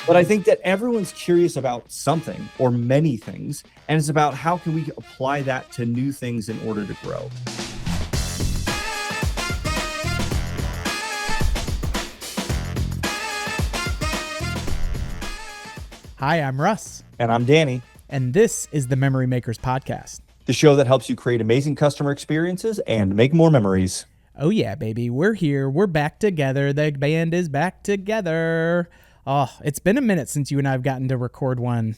But I think that everyone's curious about something or many things, and it's about how can we apply that to new things in order to grow. Hi, I'm Russ, And I'm Danny, and this is the Memory Makers Podcast. the show that helps you create amazing customer experiences and make more memories. Oh, yeah, baby. We're here. We're back together. The band is back together. Oh, it's been a minute since you and I have gotten to record one.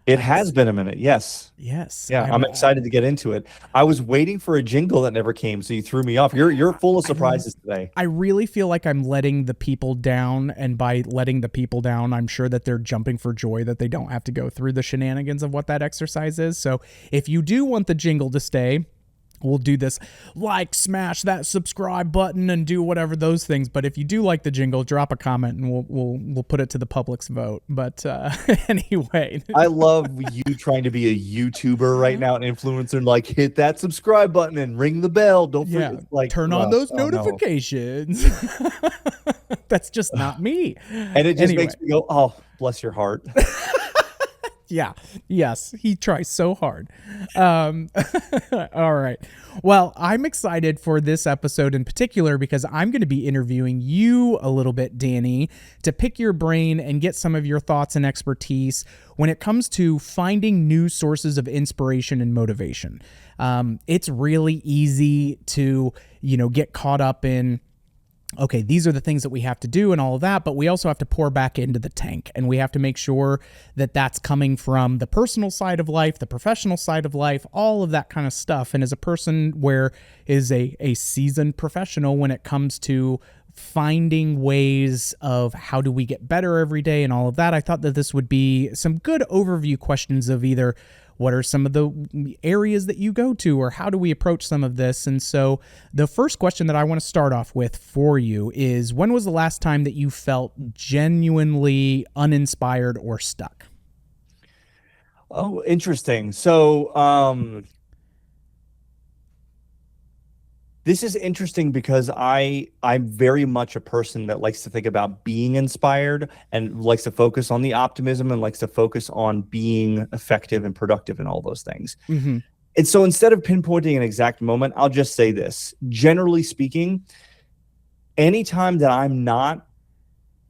It has been a minute, yes. Yes. Yeah, I'm excited to get into it. I was waiting for a jingle that never came, so you threw me off. You're full of surprises today. I really feel like I'm letting the people down, and by letting the people down, I'm sure that they're jumping for joy that they don't have to go through the shenanigans of what that exercise is. So if you do want the jingle to stay, we'll do this, like, smash that subscribe button and do whatever those things. But if you do like the jingle, drop a comment and we'll put it to the public's vote. But anyway, I love you trying to be a YouTuber right now, an influencer, and like hit that subscribe button and ring the bell. Don't forget, like turn on those notifications. No. That's just not me. And it just makes me go, oh, bless your heart. Yeah. Yes. He tries so hard. All right. Well, I'm excited for this episode in particular because I'm going to be interviewing you a little bit, Danny, to pick your brain and get some of your thoughts and expertise when it comes to finding new sources of inspiration and motivation. It's really easy to, get caught up in, okay, these are the things that we have to do and all of that, but we also have to pour back into the tank, and we have to make sure that that's coming from the personal side of life, the professional side of life, all of that kind of stuff. And as a person where is a seasoned professional when it comes to finding ways of how do we get better every day and all of that, I thought that this would be some good overview questions of either what are some of the areas that you go to, or how do we approach some of this? And so the first question that I want to start off with for you is, when was the last time that you felt genuinely uninspired or stuck? Oh, interesting. So this is interesting because I'm very much a person that likes to think about being inspired and likes to focus on the optimism and likes to focus on being effective and productive and all those things. Mm-hmm. And so instead of pinpointing an exact moment, I'll just say this. Generally speaking, anytime that I'm not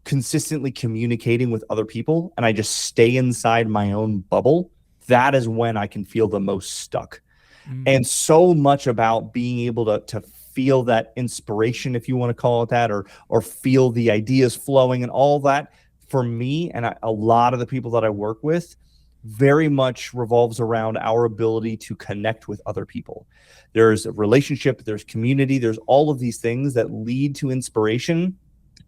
consistently communicating with other people and I just stay inside my own bubble, that is when I can feel the most stuck. And so much about being able to feel that inspiration, if you want to call it that, or feel the ideas flowing and all that, for me and a lot of the people that I work with, very much revolves around our ability to connect with other people. There's a relationship, there's community, there's all of these things that lead to inspiration,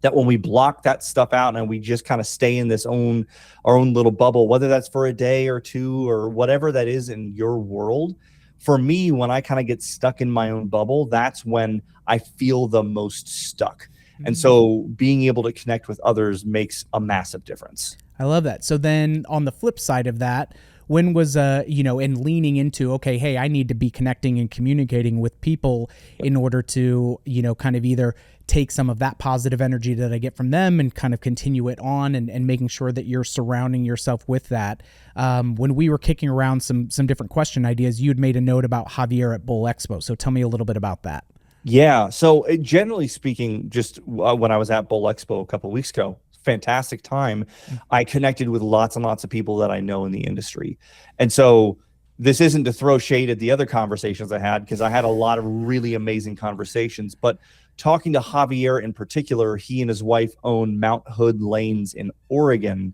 that when we block that stuff out and we just kind of stay in our own little bubble, whether that's for a day or two or whatever that is in your world, for me, when I kind of get stuck in my own bubble, that's when I feel the most stuck. And so being able to connect with others makes a massive difference. I love that. So then on the flip side of that, when was, and leaning into, okay, hey, I need to be connecting and communicating with people in order to, kind of either take some of that positive energy that I get from them and kind of continue it on, and making sure that you're surrounding yourself with that. When we were kicking around some different question ideas, you had made a note about Javier at Bull Expo. So tell me a little bit about that. Yeah. So generally speaking, just when I was at Bull Expo a couple of weeks ago, fantastic time. I connected with lots and lots of people that I know in the industry. And so this isn't to throw shade at the other conversations I had, because I had a lot of really amazing conversations, but talking to Javier in particular, he and his wife own Mount Hood Lanes in Oregon,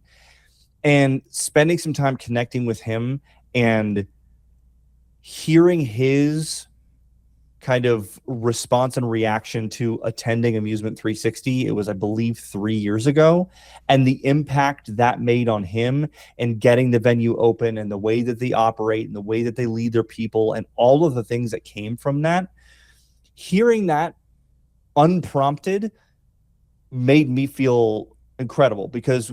and spending some time connecting with him and hearing his kind of response and reaction to attending Amusement 360. It was, I believe, 3 years ago, and the impact that made on him and getting the venue open and the way that they operate and the way that they lead their people and all of the things that came from that. Hearing that unprompted made me feel incredible, because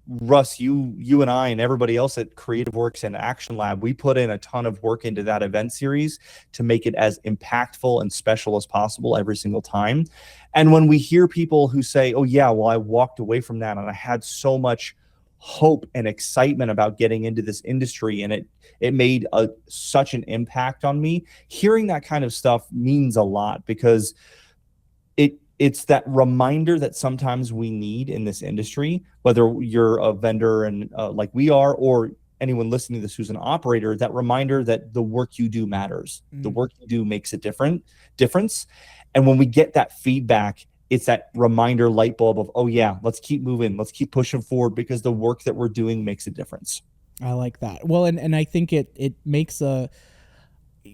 Russ, you and I and everybody else at Creative Works and Action Lab, we put in a ton of work into that event series to make it as impactful and special as possible every single time. And when we hear people who say, oh yeah, well, I walked away from that and I had so much hope and excitement about getting into this industry, and it made such an impact on me, hearing that kind of stuff means a lot, because it's that reminder that sometimes we need in this industry, whether you're a vendor and like we are, or anyone listening to this who's an operator, that reminder that the work you do matters. The work you do makes a difference. And when we get that feedback, it's that reminder light bulb of, oh yeah, let's keep moving, let's keep pushing forward, because the work that we're doing makes a difference. I like that. Well, and I think it makes a,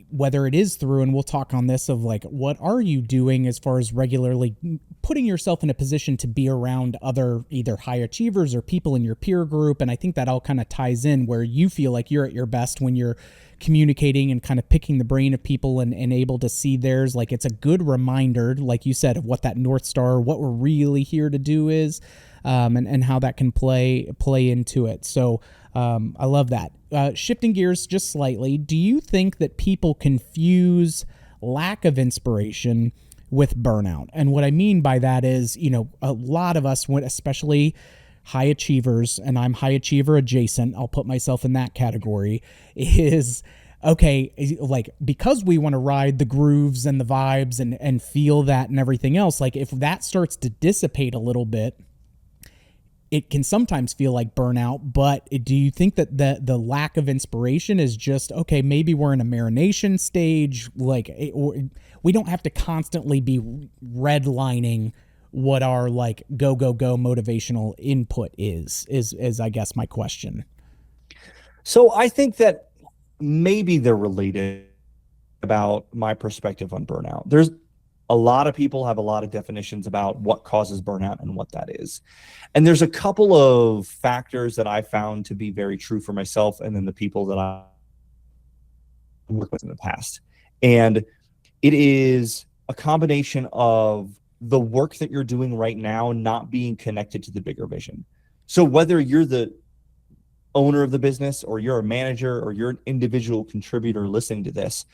whether it is through, and we'll talk on this, of like, what are you doing as far as regularly putting yourself in a position to be around other either high achievers or people in your peer group. And I think that all kind of ties in where you feel like you're at your best when you're communicating and kind of picking the brain of people and able to see theirs. Like, it's a good reminder, like you said, of what that North Star, what we're really here to do is, and how that can play into it. So I love that. Shifting gears just slightly, do you think that people confuse lack of inspiration with burnout? And what I mean by that is, a lot of us, especially high achievers, and I'm high achiever adjacent, I'll put myself in that category, is okay, like, because we want to ride the grooves and the vibes and feel that and everything else, like, if that starts to dissipate a little bit, it can sometimes feel like burnout. But do you think that the lack of inspiration is just, okay, maybe we're in a marination stage, like, we don't have to constantly be redlining what our like go motivational input is I guess my question. So I think that maybe they're related, about my perspective on burnout. There's a lot of people have a lot of definitions about what causes burnout and what that is. And there's a couple of factors that I found to be very true for myself and then the people that I worked with in the past. And it is a combination of the work that you're doing right now not being connected to the bigger vision. So whether you're the owner of the business or you're a manager or you're an individual contributor listening to this,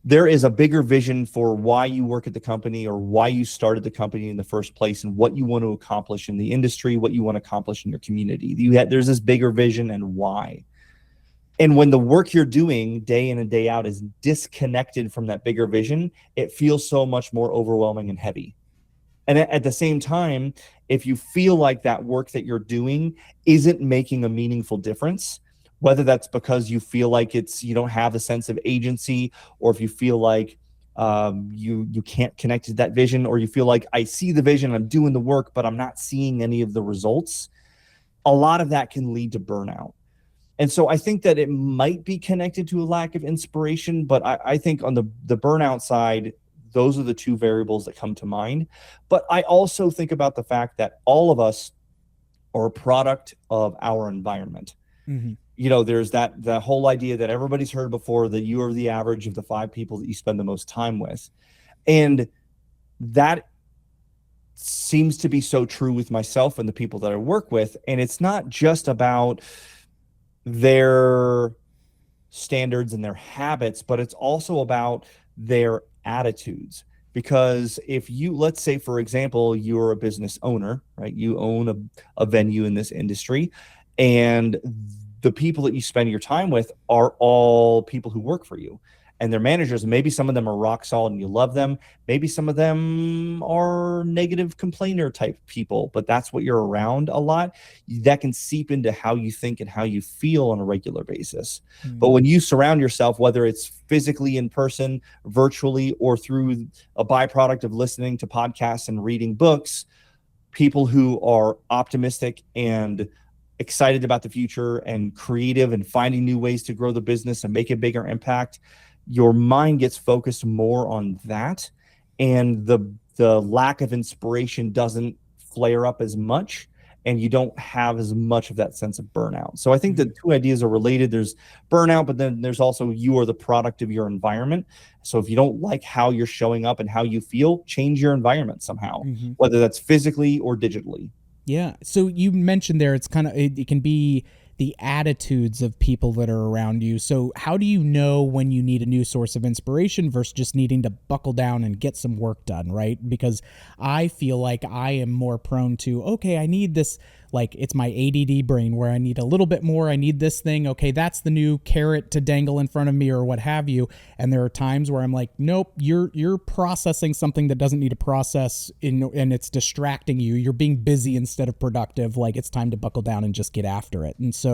there is a bigger vision for why you work at the company or why you started the company in the first place, and what you want to accomplish in the industry, what you want to accomplish in your community. There's this bigger vision and why. And when the work you're doing day in and day out is disconnected from that bigger vision, it feels so much more overwhelming and heavy. And at the same time, if you feel like that work that you're doing isn't making a meaningful difference, whether that's because you feel like you don't have a sense of agency, or if you feel like you can't connect to that vision, or you feel like, I see the vision, I'm doing the work, but I'm not seeing any of the results, a lot of that can lead to burnout. And so I think that it might be connected to a lack of inspiration, but I think on the burnout side, those are the two variables that come to mind. But I also think about the fact that all of us are a product of our environment. Mm-hmm. There's that whole idea that everybody's heard before, that you are the average of the 5 people that you spend the most time with. And that seems to be so true with myself and the people that I work with. And it's not just about their standards and their habits, but it's also about their attitudes. Because if you, let's say, for example, you're a business owner, right? You own a venue in this industry, and the people that you spend your time with are all people who work for you, and their managers. Maybe some of them are rock solid and you love them. Maybe some of them are negative complainer type people, but that's what you're around a lot. That can seep into how you think and how you feel on a regular basis. Mm-hmm. But when you surround yourself, whether it's physically in person, virtually, or through a byproduct of listening to podcasts and reading books, people who are optimistic and excited about the future and creative and finding new ways to grow the business and make a bigger impact, your mind gets focused more on that, and the lack of inspiration doesn't flare up as much, and you don't have as much of that sense of burnout. So I think the two ideas are related. There's burnout, but then there's also, you are the product of your environment. So if you don't like how you're showing up and how you feel, change your environment somehow, whether that's physically or digitally. Yeah. So you mentioned there, it's kind of, it can be the attitudes of people that are around you. So how do you know when you need a new source of inspiration versus just needing to buckle down and get some work done, right? Because I feel like I am more prone to, okay, I need this, like it's my ADD brain where I need a little bit more. I need this thing. Okay, that's the new carrot to dangle in front of me or what have you. And there are times where I'm like, nope, you're processing something that doesn't need to process and it's distracting you. You're being busy instead of productive. Like it's time to buckle down and just get after it. And so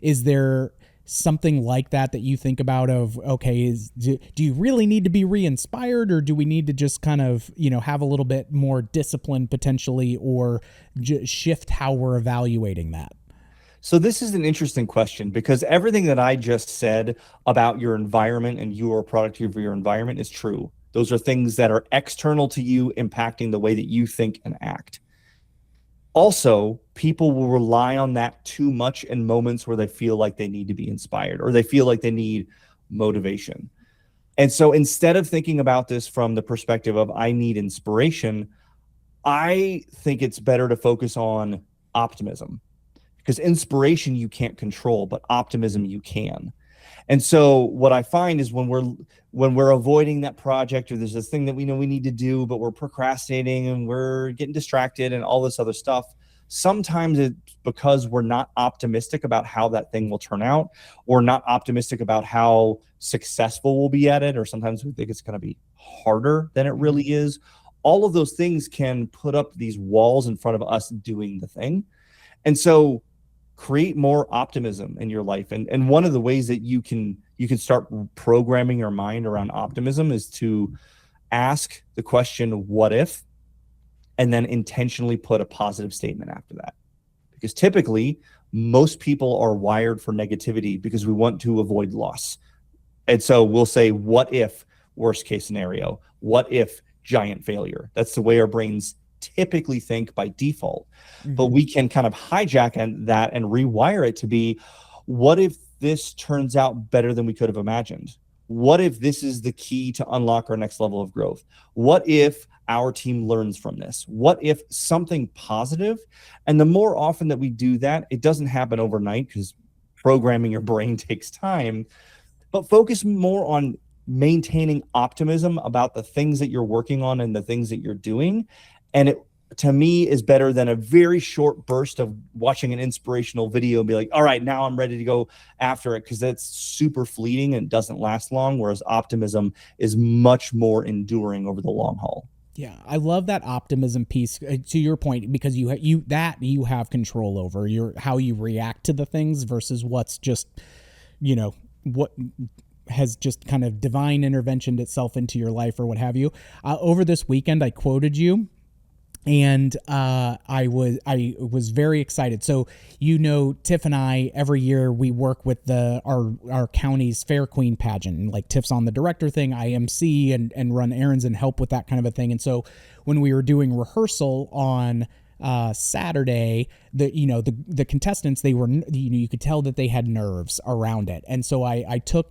is there something like that you think about of, okay, do you really need to be re-inspired, or do we need to just kind of, have a little bit more discipline potentially, or shift how we're evaluating that? So this is an interesting question because everything that I just said about your environment and your productivity of your environment is true. Those are things that are external to you, impacting the way that you think and act. Also, people will rely on that too much in moments where they feel like they need to be inspired or they feel like they need motivation. And so instead of thinking about this from the perspective of I need inspiration, I think it's better to focus on optimism, because inspiration you can't control, but optimism you can. And so what I find is when we're avoiding that project, or there's this thing that we know we need to do, but we're procrastinating and we're getting distracted and all this other stuff, sometimes it's because we're not optimistic about how that thing will turn out, or not optimistic about how successful we'll be at it, or sometimes we think it's going to be harder than it really is. All of those things can put up these walls in front of us doing the thing. And so create more optimism in your life. And one of the ways that you can start programming your mind around optimism is to ask the question, what if, and then intentionally put a positive statement after that. Because typically most people are wired for negativity because we want to avoid loss. And so we'll say, what if worst case scenario? What if giant failure? That's the way our brains typically think by default. But we can kind of hijack that and rewire it to be, what if this turns out better than we could have imagined? What if this is the key to unlock our next level of growth? What if our team learns from this? What if something positive? And the more often that we do that, it doesn't happen overnight because programming your brain takes time, but focus more on maintaining optimism about the things that you're working on and the things that you're doing. And it, to me, is better than a very short burst of watching an inspirational video and be like, all right, now I'm ready to go after it, because that's super fleeting and doesn't last long, whereas optimism is much more enduring over the long haul. Yeah, I love that optimism piece, to your point, because you have control over your how you react to the things versus what's just, what has just kind of divine interventioned itself into your life or what have you. Over this weekend, I quoted you, and I was very excited. So Tiff and I, every year we work with our county's Fair Queen pageant, and like Tiff's on the director thing, I MC and run errands and help with that kind of a thing. And so when we were doing rehearsal on Saturday, the contestants, they were, you could tell that they had nerves around it. And so I took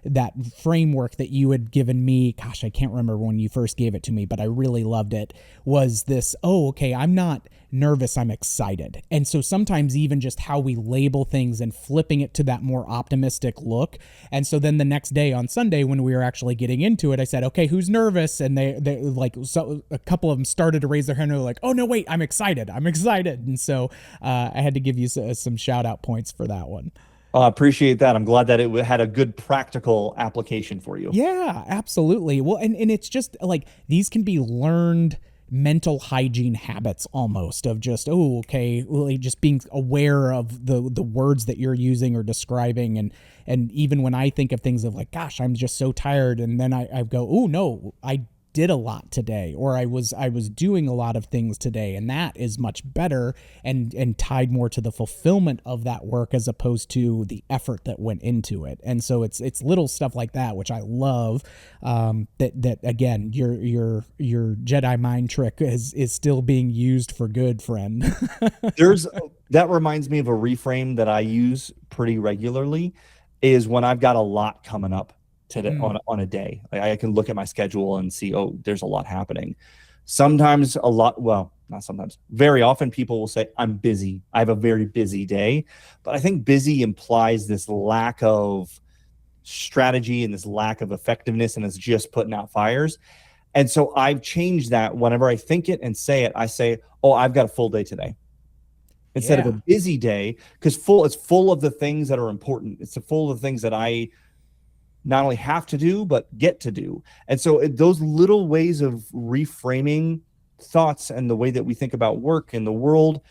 that framework that you had given me, gosh, I can't remember when you first gave it to me, but I really loved it, was this, oh, okay, I'm not nervous, I'm excited. And so sometimes even just how we label things and flipping it to that more optimistic look. And so then the next day on Sunday, when we were actually getting into it, I said, okay, who's nervous? And they like, so a couple of them started to raise their hand and they're like, oh no, wait, I'm excited. And so I had to give you some shout out points for that one. I appreciate that. I'm glad that it had a good practical application for you. Yeah, absolutely. Well, and it's just like, these can be learned mental hygiene habits almost, of just, oh, okay, really just being aware of the words that you're using or describing. And even when I think of things of like, gosh, I'm just so tired, and then I go, oh no, I did a lot today, or I was doing a lot of things today, and that is much better and tied more to the fulfillment of that work as opposed to the effort that went into it. And so it's little stuff like that which I love, that again, your Jedi mind trick is still being used for good, friend. That reminds me of a reframe that I use pretty regularly, is when I've got a lot coming up today on a day. Like, I can look at my schedule and see, oh, there's a lot happening. Sometimes a lot, well, not sometimes, very often people will say, I'm busy. I have a very busy day. But I think busy implies this lack of strategy and this lack of effectiveness, and it's just putting out fires. And so I've changed that. Whenever I think it and say it, I say, oh, I've got a full day today instead of a Yeah. busy day, because it's full of the things that are important. It's full of the things that I not only have to do, but get to do. And so those little ways of reframing thoughts and the way that we think about work and the world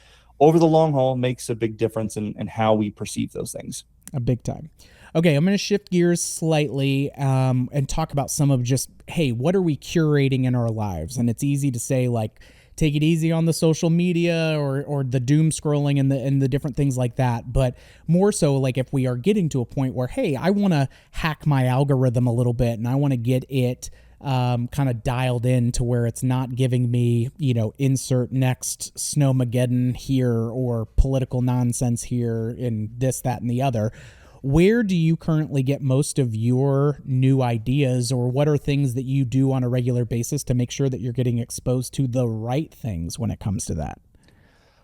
over the long haul makes a big difference in how we perceive those things. A big time. Okay, I'm going to shift gears slightly and talk about some of just, hey, what are we curating in our lives? And it's easy to say, like, take it easy on the social media or the doom scrolling and the different things like that. But more so, like, if we are getting to a point where, hey, I want to hack my algorithm a little bit and I want to get it kind of dialed in to where it's not giving me, insert next snowmageddon here or political nonsense here and this, that, and the other. Where do you currently get most of your new ideas, or what are things that you do on a regular basis to make sure that you're getting exposed to the right things when it comes to that?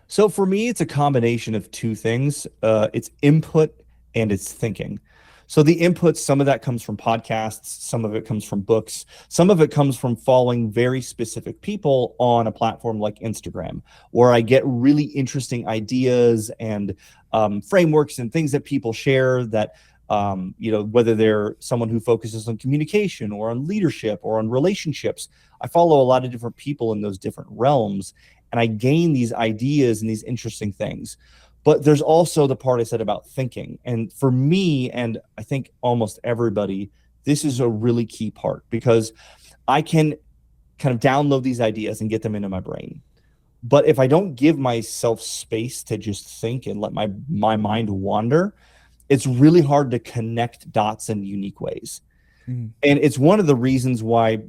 So for me, it's a combination of two things. It's input and it's thinking. So the input, some of that comes from podcasts, some of it comes from books, some of it comes from following very specific people on a platform like Instagram, where I get really interesting ideas and frameworks and things that people share that, whether they're someone who focuses on communication or on leadership or on relationships. I follow a lot of different people in those different realms, and I gain these ideas and these interesting things. But there's also the part I said about thinking. And for me, and I think almost everybody, this is a really key part, because I can kind of download these ideas and get them into my brain. But if I don't give myself space to just think and let my mind wander, it's really hard to connect dots in unique ways. Mm. And it's one of the reasons why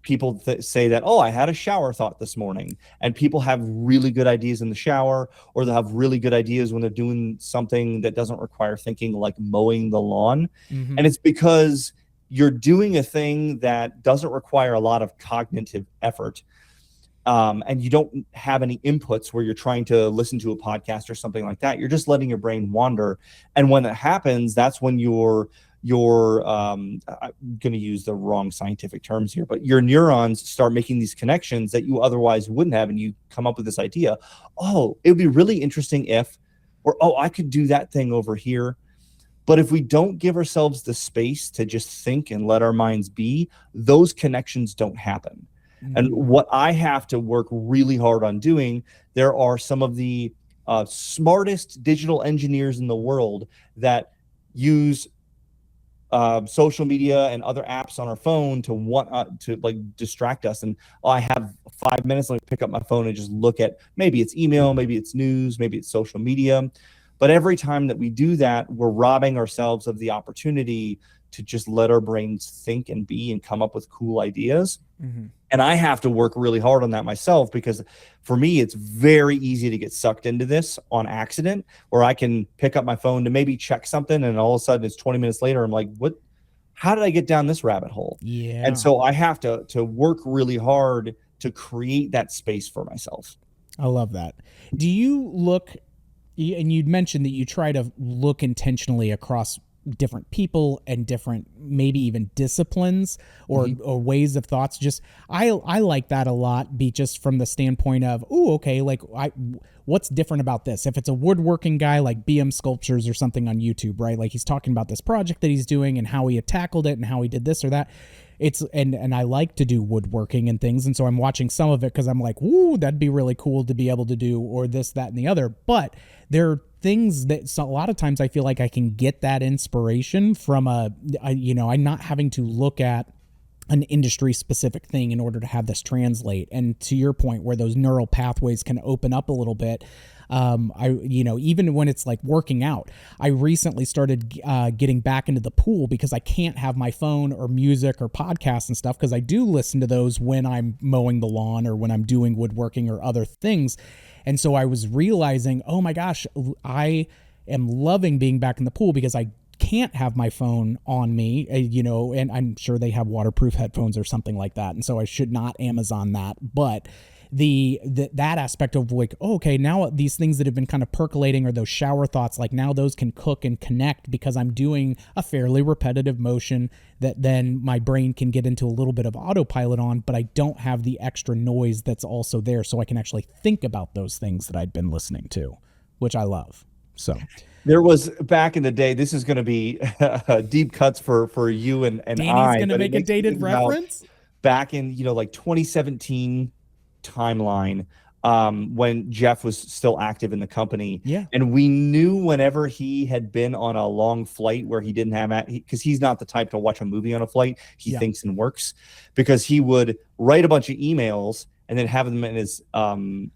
people say that, oh, I had a shower thought this morning. And people have really good ideas in the shower, or they'll have really good ideas when they're doing something that doesn't require thinking, like mowing the lawn. Mm-hmm. And it's because you're doing a thing that doesn't require a lot of cognitive effort. And you don't have any inputs where you're trying to listen to a podcast or something like that. You're just letting your brain wander. And when that happens, that's when I'm going to use the wrong scientific terms here, but your neurons start making these connections that you otherwise wouldn't have. And you come up with this idea, oh, it would be really interesting if, or, oh, I could do that thing over here. But if we don't give ourselves the space to just think and let our minds be, those connections don't happen. Mm-hmm. And what I have to work really hard on doing, there are some of the smartest digital engineers in the world that use social media and other apps on our phone to want to like distract us. And I have 5 minutes, let me pick up my phone and just look at, maybe it's email, maybe it's news, maybe it's social media. But every time that we do that, we're robbing ourselves of the opportunity to just let our brains think and be and come up with cool ideas. Mm-hmm. And I have to work really hard on that myself, because for me, it's very easy to get sucked into this on accident, where I can pick up my phone to maybe check something, and all of a sudden it's 20 minutes later, I'm like, what? How did I get down this rabbit hole? Yeah. And so I have to work really hard to create that space for myself. I love that. Do you look, and you'd mentioned that you try to look intentionally across different people and different, maybe even disciplines or ways of thoughts. Just I like that a lot, be just from the standpoint of, oh, okay, like what's different about this? If it's a woodworking guy like BM Sculptures or something on YouTube, right? Like he's talking about this project that he's doing and how he had tackled it and how he did this or that. It's and I like to do woodworking and things, and so I'm watching some of it because I'm like, ooh, that'd be really cool to be able to do, or this, that, and the other. But there are things that a lot of times I feel like I can get that inspiration from I'm not having to look at an industry specific thing in order to have this translate. And to your point, where those neural pathways can open up a little bit. Even when it's like working out, I recently started getting back into the pool because I can't have my phone or music or podcasts and stuff, because I do listen to those when I'm mowing the lawn or when I'm doing woodworking or other things. And so I was realizing, oh my gosh, I am loving being back in the pool because I can't have my phone on me, and I'm sure they have waterproof headphones or something like that. And so I should not Amazon that. But that aspect of like, oh, okay, now these things that have been kind of percolating, or those shower thoughts, like now those can cook and connect because I'm doing a fairly repetitive motion that then my brain can get into a little bit of autopilot on, but I don't have the extra noise that's also there. So I can actually think about those things that I'd been listening to, which I love. So there was back in the day, this is going to be deep cuts for you and Danny's I, going to but it make a makes me dated think about reference. back in, like 2017 timeline, when Jeff was still active in the company. Yeah. And we knew whenever he had been on a long flight where he didn't have, because he's not the type to watch a movie on a flight. He thinks and works, because he would write a bunch of emails and then have them in his outbound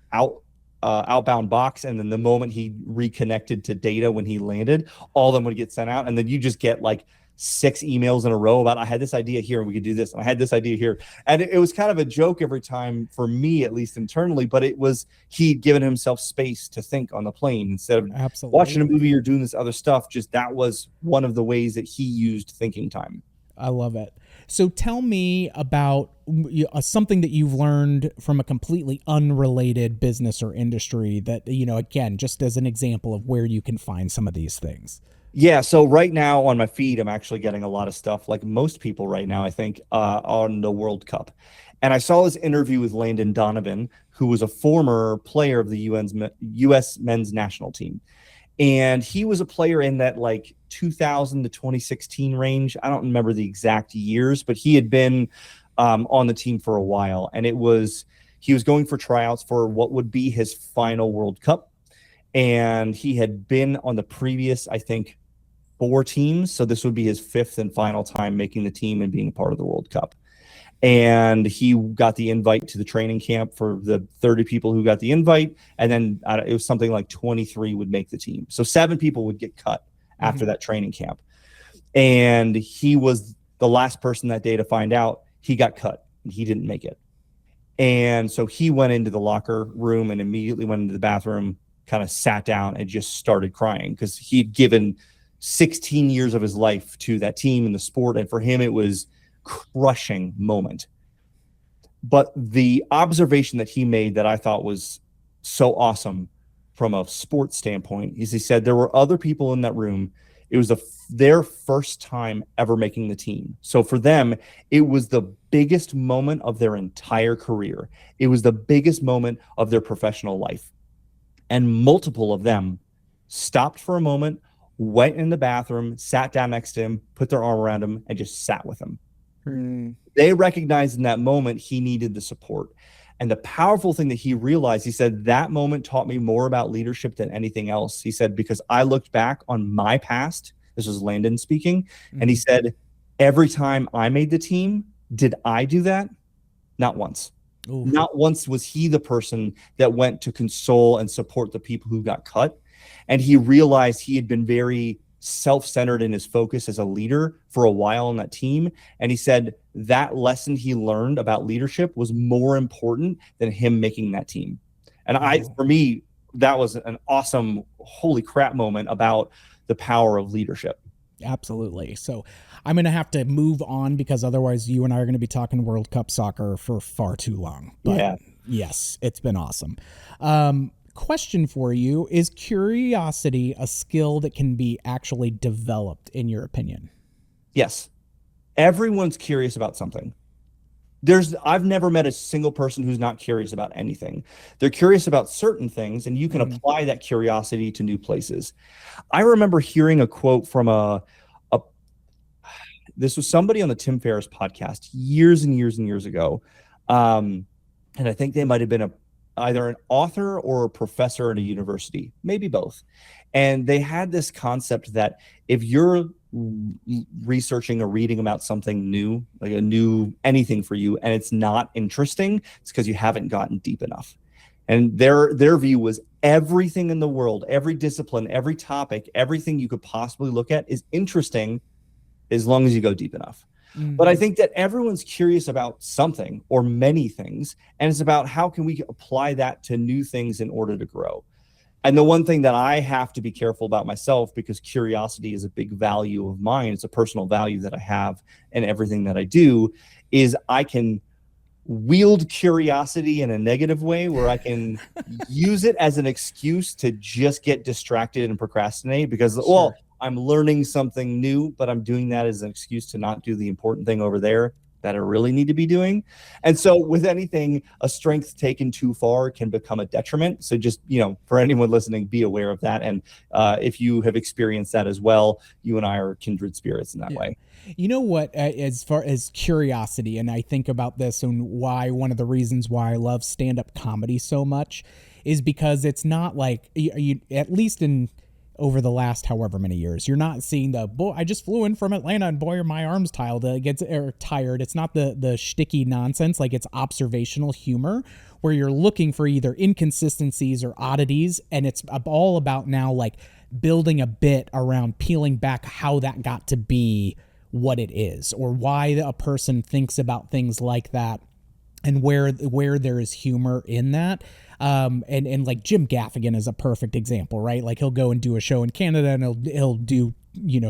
box, and then the moment he reconnected to data when he landed, all of them would get sent out, and then you just get like 6 emails in a row about, I had this idea here and we could do this, and I had this idea here. And it was kind of a joke every time, for me at least internally, but it was, he'd given himself space to think on the plane instead of watching a movie or doing this other stuff. Just that was one of the ways that he used thinking time. I love it. So tell me about something that you've learned from a completely unrelated business or industry that, again, just as an example of where you can find some of these things. Yeah. So right now on my feed, I'm actually getting a lot of stuff, like most people right now, I think, on the World Cup. And I saw this interview with Landon Donovan, who was a former player of the U.S. men's national team. And he was a player in that like 2000 to 2016 range. I don't remember the exact years, but he had been on the team for a while. And he was going for tryouts for what would be his final World Cup. And he had been on the previous, I think, 4 teams. So this would be his 5th and final time making the team and being part of the World Cup. And he got the invite to the training camp for the 30 people who got the invite. And then it was something like 23 would make the team. So 7 people would get cut after that training camp. And he was the last person that day to find out he got cut and he didn't make it. And so he went into the locker room and immediately went into the bathroom, kind of sat down and just started crying, because he'd given 16 years of his life to that team and the sport. And for him, it was crushing moment. But the observation that he made that I thought was so awesome from a sports standpoint is, he said there were other people in that room. It was their first time ever making the team. So for them, it was the biggest moment of their entire career. It was the biggest moment of their professional life. And multiple of them stopped for a moment, went in the bathroom, sat down next to him, put their arm around him, and just sat with him. They recognized in that moment he needed the support. And the powerful thing that he realized, he said, that moment taught me more about leadership than anything else. He said, because I looked back on my past, this was Landon speaking, and he said, every time I made the team, did I do that? Not once. Ooh. Not once was he the person that went to console and support the people who got cut. And he realized he had been very self-centered in his focus as a leader for a while on that team. And he said that lesson he learned about leadership was more important than him making that team. And for me, that was an awesome, holy crap moment about the power of leadership. Absolutely. So I'm going to have to move on, because otherwise you and I are going to be talking World Cup soccer for far too long. But yes, it's been awesome. Question for you: is curiosity a skill that can be actually developed, in your opinion? Yes. Everyone's curious about something. I've never met a single person who's not curious about anything. They're curious about certain things, and you can apply that curiosity to new places. I remember hearing a quote from this was somebody on the Tim Ferriss podcast years and years and years ago. And I think they might have been either an author or a professor at a university, maybe both. And they had this concept that if you're researching or reading about something new, like a new anything for you, and it's not interesting, it's because you haven't gotten deep enough. And their view was everything in the world, every discipline, every topic, everything you could possibly look at is interesting as long as you go deep enough. But I think that everyone's curious about something or many things, and it's about how can we apply that to new things in order to grow. And the one thing that I have to be careful about myself, because curiosity is a big value of mine, it's a personal value that I have in everything that I do, is I can wield curiosity in a negative way where I can use it as an excuse to just get distracted and procrastinate because, well, Sure. I'm learning something new, but I'm doing that as an excuse to not do the important thing over there that I really need to be doing. And so with anything, a strength taken too far can become a detriment. So just, for anyone listening, be aware of that. And if you have experienced that as well, you and I are kindred spirits in that Yeah. way. You know what, as far as curiosity, and I think about this and why one of the reasons why I love stand up comedy so much is because it's not like you at least in over the last however many years, you're not seeing the boy. I just flew in from Atlanta and boy, are my arms tired. It's not the shticky nonsense. Like it's observational humor where you're looking for either inconsistencies or oddities, and it's all about now like building a bit around peeling back how that got to be what it is or why a person thinks about things like that and where there is humor in that. And like Jim Gaffigan is a perfect example, right? Like he'll go and do a show in Canada and he'll do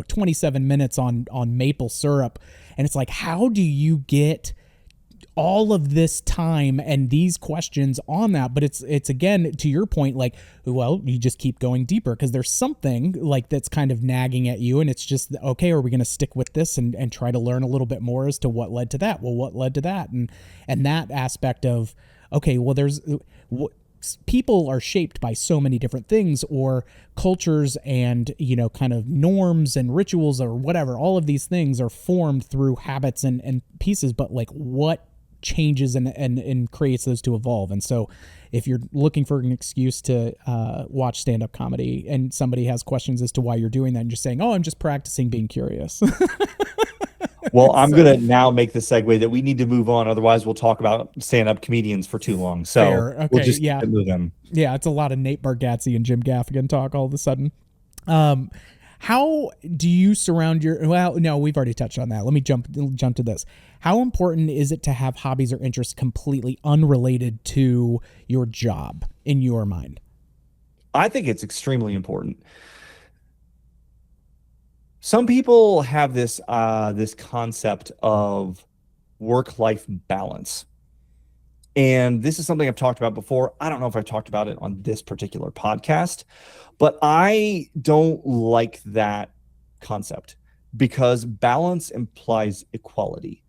27 minutes on maple syrup, and it's like, how do you get all of this time and these questions on that? But it's again, to your point, like, well, you just keep going deeper because there's something like that's kind of nagging at you, and it's just, okay, are we going to stick with this and try to learn a little bit more as to what led to that? Well, what led to that? And that aspect of, okay, well, people are shaped by so many different things, or cultures and kind of norms and rituals or whatever. All of these things are formed through habits and pieces, but like what changes and creates those to evolve. And so if you're looking for an excuse to watch stand-up comedy and somebody has questions as to why you're doing that and just saying, oh, I'm just practicing being curious. Well, I'm going to now make the segue that we need to move on. Otherwise, we'll talk about stand-up comedians for too long. So Fair. we'll Okay. just keep Yeah. it moving. Yeah. It's a lot of Nate Bargatze and Jim Gaffigan talk all of a sudden. How do you surround well, no, we've already touched on that. Let me jump to this. How important is it to have hobbies or interests completely unrelated to your job in your mind? I think it's extremely important. Some people have this concept of work-life balance. And this is something I've talked about before. I don't know if I've talked about it on this particular podcast, but I don't like that concept because balance implies equality.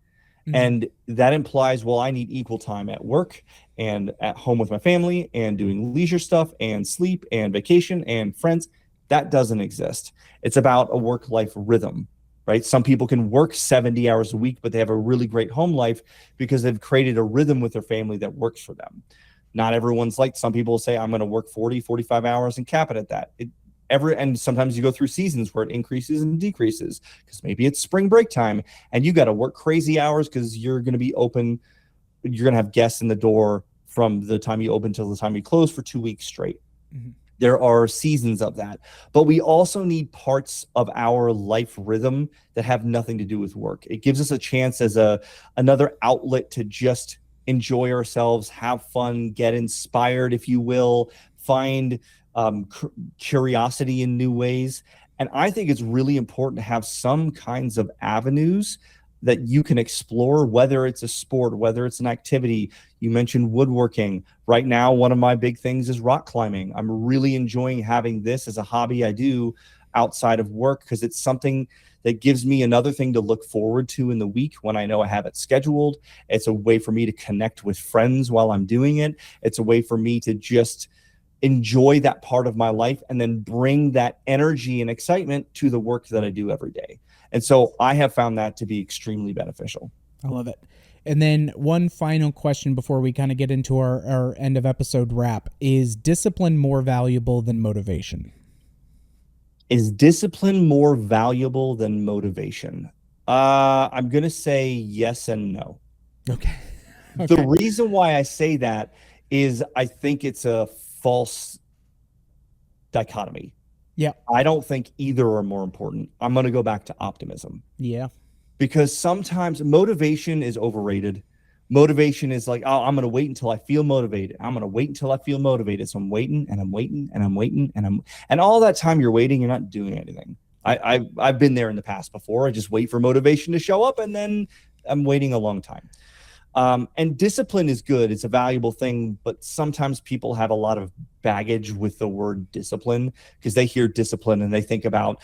Mm-hmm. And that implies, well, I need equal time at work and at home with my family and doing leisure stuff and sleep and vacation and friends. That doesn't exist. It's about a work-life rhythm, right? Some people can work 70 hours a week, but they have a really great home life because they've created a rhythm with their family that works for them. Not everyone's like, some people say, I'm going to work 40, 45 hours and cap it at that. And sometimes you go through seasons where it increases and decreases because maybe it's spring break time and you got to work crazy hours because you're going to be open. You're going to have guests in the door from the time you open till the time you close for 2 weeks straight. Mm-hmm. There are seasons of that, but we also need parts of our life rhythm that have nothing to do with work. It gives us a chance as another outlet to just enjoy ourselves, have fun, get inspired, if you will, find curiosity in new ways. And I think it's really important to have some kinds of avenues that you can explore, whether it's a sport, whether it's an activity. You mentioned woodworking. Right now, one of my big things is rock climbing. I'm really enjoying having this as a hobby I do outside of work because it's something that gives me another thing to look forward to in the week when I know I have it scheduled. It's a way for me to connect with friends while I'm doing it. It's a way for me to just enjoy that part of my life and then bring that energy and excitement to the work that I do every day. And so I have found that to be extremely beneficial. I love it. And then one final question before we kind of get into our end of episode wrap. Is discipline more valuable than motivation? Is discipline more valuable than motivation? I'm going to say yes and no. Okay. The reason why I say that is I think it's a false dichotomy. Yeah. I don't think either are more important. I'm going to go back to optimism. Yeah. Because sometimes motivation is overrated. Motivation is like, oh, I'm going to wait until I feel motivated. I'm going to wait until I feel motivated. So I'm waiting and I'm waiting and I'm waiting and all that time you're waiting, you're not doing anything. I've been there in the past before. I just wait for motivation to show up and then I'm waiting a long time. And discipline is good. It's a valuable thing, but sometimes people have a lot of baggage with the word discipline because they hear discipline and they think about,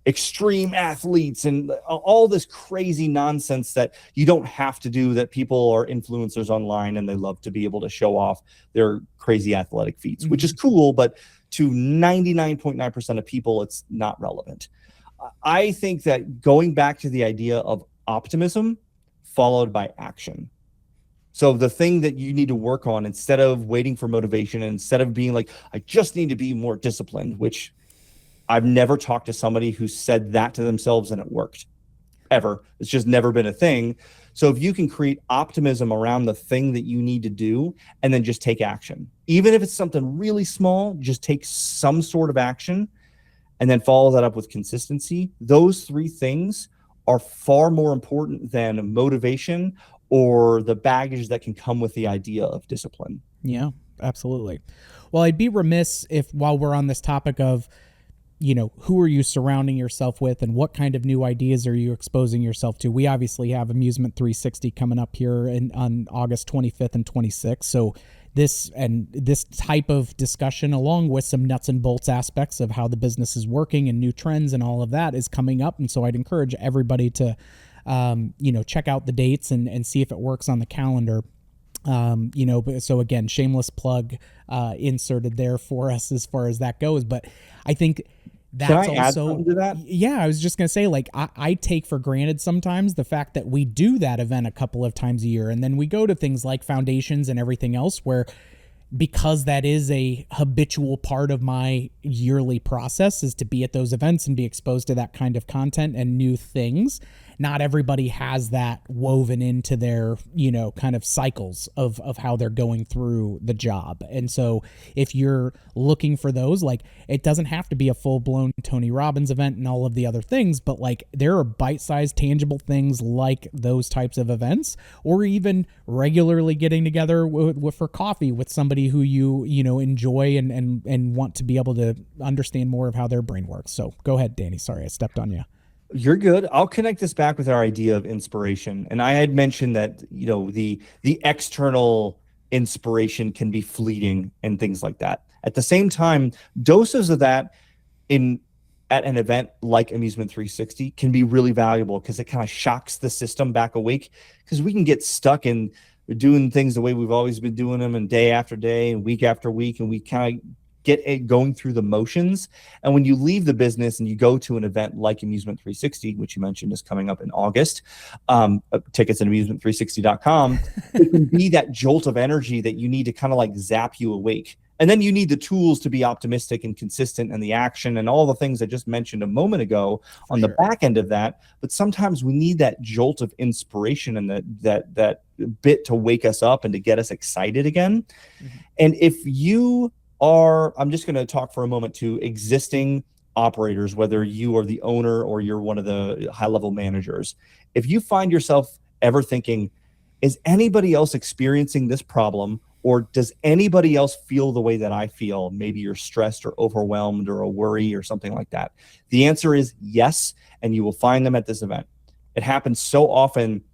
extreme athletes and all this crazy nonsense that you don't have to do, that people are influencers online and they love to be able to show off their crazy athletic feats, which is cool, but to 99.9% of people, it's not relevant. I think that going back to the idea of optimism followed by action. So the thing that you need to work on, instead of waiting for motivation, and instead of being like, I just need to be more disciplined, which I've never talked to somebody who said that to themselves and it worked ever. It's just never been a thing. So if you can create optimism around the thing that you need to do and then just take action, even if it's something really small, just take some sort of action and then follow that up with consistency. Those three things are far more important than motivation or the baggage that can come with the idea of discipline. Yeah, absolutely. Well, I'd be remiss if, while we're on this topic of, who are you surrounding yourself with and what kind of new ideas are you exposing yourself to? We obviously have Amusement 360 coming up here on August 25th and 26th. So this type of discussion, along with some nuts and bolts aspects of how the business is working and new trends and all of that, is coming up. And so I'd encourage everybody to, check out the dates and see if it works on the calendar. So again, shameless plug inserted there for us as far as that goes. But I think that's also, to that? Yeah, I was just going to say, like, I take for granted sometimes the fact that we do that event a couple of times a year. And then we go to things like foundations and everything else where, because that is a habitual part of my yearly process, is to be at those events and be exposed to that kind of content and new things. Not everybody has that woven into their, kind of cycles of how they're going through the job. And so if you're looking for those, like, it doesn't have to be a full-blown Tony Robbins event and all of the other things, but like, there are bite-sized tangible things like those types of events, or even regularly getting together for coffee with somebody who you enjoy and want to be able to understand more of how their brain works. So go ahead, Danny. Sorry, I stepped on you. You're good. I'll connect this back with our idea of inspiration. And I had mentioned that, the external inspiration can be fleeting and things like that. At the same time, doses of that at an event like Amusement 360 can be really valuable because it kind of shocks the system back awake, because we can get stuck in doing things the way we've always been doing them, and day after day and week after week, and we kind of get it going through the motions. And when you leave the business and you go to an event like Amusement 360, which you mentioned is coming up in August, tickets at amusement360.com, it can be that jolt of energy that you need to kind of like zap you awake. And then you need the tools to be optimistic and consistent, and the action and all the things I just mentioned a moment ago on the back end of that. But sometimes we need that jolt of inspiration and that bit to wake us up and to get us excited again. Mm-hmm. And if you are, I'm just going to talk for a moment to existing operators, whether you are the owner or you're one of the high-level managers. If you find yourself ever thinking, is anybody else experiencing this problem, or does anybody else feel the way that I feel? Maybe you're stressed or overwhelmed or a worry or something like that. The answer is yes, and you will find them at this event. It happens so often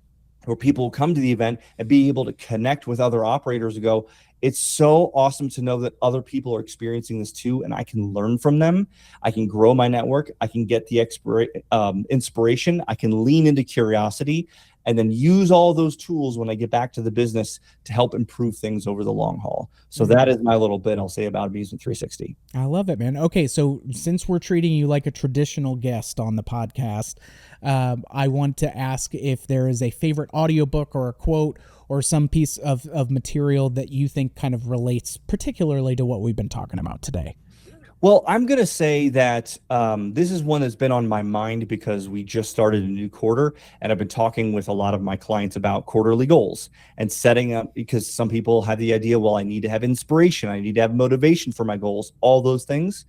where people will come to the event and be able to connect with other operators and go, it's so awesome to know that other people are experiencing this too, and I can learn from them. I can grow my network. I can get the inspiration. I can lean into curiosity, and then use all those tools when I get back to the business to help improve things over the long haul. So that is my little bit I'll say about Amusement 360. I love it, man. Okay, so since we're treating you like a traditional guest on the podcast, I want to ask if there is a favorite audiobook or a quote or some piece of material that you think kind of relates particularly to what we've been talking about today. Well, I'm going to say that this is one that's been on my mind because we just started a new quarter, and I've been talking with a lot of my clients about quarterly goals and setting up, because some people have the idea, well, I need to have inspiration, I need to have motivation for my goals, all those things.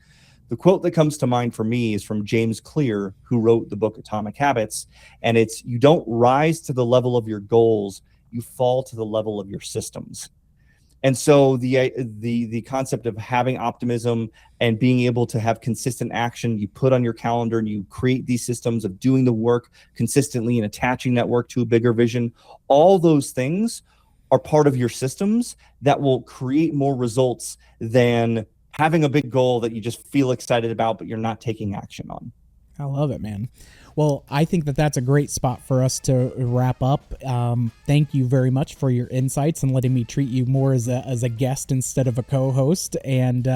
The quote that comes to mind for me is from James Clear, who wrote the book Atomic Habits, and it's, you don't rise to the level of your goals, you fall to the level of your systems. And so the concept of having optimism and being able to have consistent action you put on your calendar, and you create these systems of doing the work consistently and attaching that work to a bigger vision, all those things are part of your systems that will create more results than having a big goal that you just feel excited about but you're not taking action on. I love it, man. Well, I think that that's a great spot for us to wrap up. Thank you very much for your insights and letting me treat you more as a guest instead of a co-host, and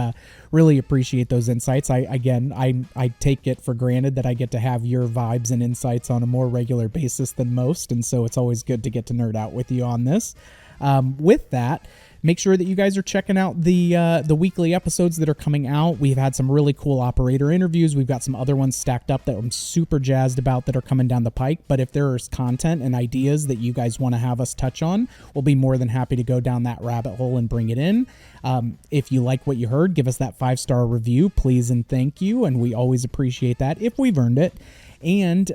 really appreciate those insights. I take it for granted that I get to have your vibes and insights on a more regular basis than most, and so it's always good to get to nerd out with you on this. With that, make sure that you guys are checking out the weekly episodes that are coming out. We've had some really cool operator interviews. We've got some other ones stacked up that I'm super jazzed about that are coming down the pike. But if there's content and ideas that you guys want to have us touch on, we'll be more than happy to go down that rabbit hole and bring it in. If you like what you heard, give us that 5-star review, please and thank you. And we always appreciate that if we've earned it. And,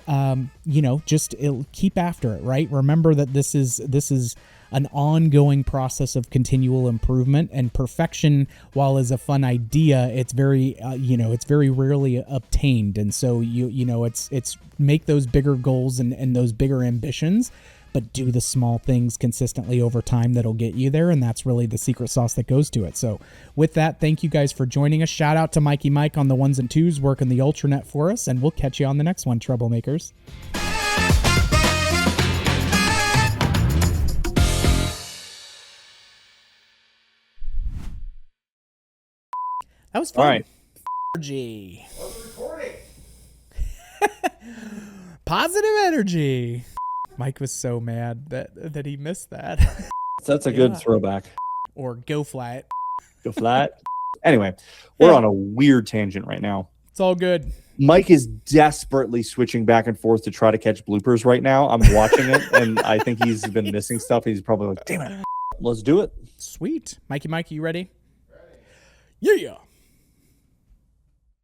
just keep after it, right? Remember that this is an ongoing process of continual improvement, and perfection, while is a fun idea, it's very, it's very rarely obtained. And so it's make those bigger goals and those bigger ambitions, but do the small things consistently over time that'll get you there. And that's really the secret sauce that goes to it. So with that, thank you guys for joining us. Shout out to Mikey Mike on the 1s and 2s working the Ultranet for us. And we'll catch you on the next one, Troublemakers. That was fun. All right. Energy. Positive energy. Mike was so mad that he missed that. That's a good throwback. Or go flat. Go flat. Anyway, we're on a weird tangent right now. It's all good. Mike is desperately switching back and forth to try to catch bloopers right now. I'm watching it, and I think he's been missing stuff. He's probably like, damn it. Let's do it. Sweet. Mikey, you ready? Ready. Yeah.